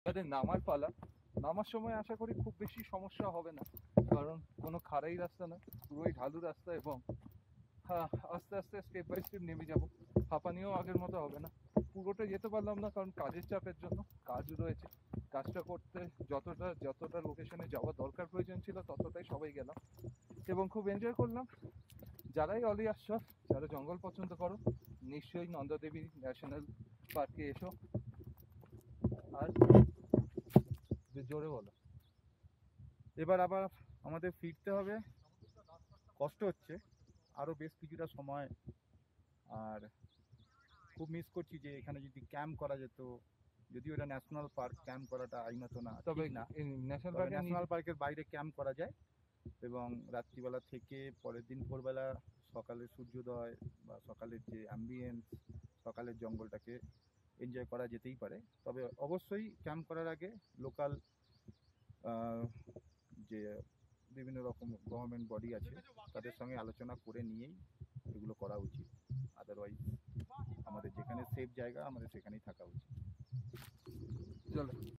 এবারে নামার পালা। নামার সময় আশা করি খুব বেশি সমস্যা হবে না, কারণ কোনো খাড়াই রাস্তা না, পুরোই ঢালু রাস্তা, এবং আস্তে আস্তে স্টেপ বাই স্টেপ নেমে যাব। হাঁপানিও আগের মতো হবে না। পুরোটা যেতে পারলাম না কারণ কাজের চাপের জন্য, কাজ রয়েছে। কাজটা করতে যতটা যতটা লোকেশনে যাওয়া দরকার প্রয়োজন ছিল ততটাই সবাই গেলাম এবং খুব এনজয় করলাম। যারাই অলি আসছো, যারা জঙ্গল পছন্দ করো, নিশ্চয়ই নন্দাদেবী ন্যাশনাল পার্কে এসো। আর জোরে বলো। এবার আবার আমাদের ফিরতে হবে, কষ্ট হচ্ছে আরও বেশ কিছুটা সময়। আর খুব মিস করছি যে এখানে যদি ক্যাম্প করা যেত, যদিও এটা ন্যাশনাল পার্ক, ক্যাম্প করাটা আইনত না, তবে ঠিক না। ন্যাশনাল তবে পার্কে ন্যাশনাল পার্কের বাইরে ক্যাম্প করা যায় এবং রাত্রিবেলা থেকে পরের দিন ভোরবেলা সকালের সূর্যোদয় বা সকালের যে অ্যাম্বিয়েন্স, সকালের জঙ্গলটাকে এনজয় করা যেতেই পারে। তবে অবশ্যই ক্যাম্প করার আগে লোকাল যে বিভিন্ন রকম গভর্নমেন্ট বডি আছে তাদের সঙ্গে আলোচনা করে নিয়েই এগুলো করা উচিত। আদারওয়াইজ আমাদের যেখানে সেফ জায়গা আমাদের সেখানেই থাকা উচিত। চলো।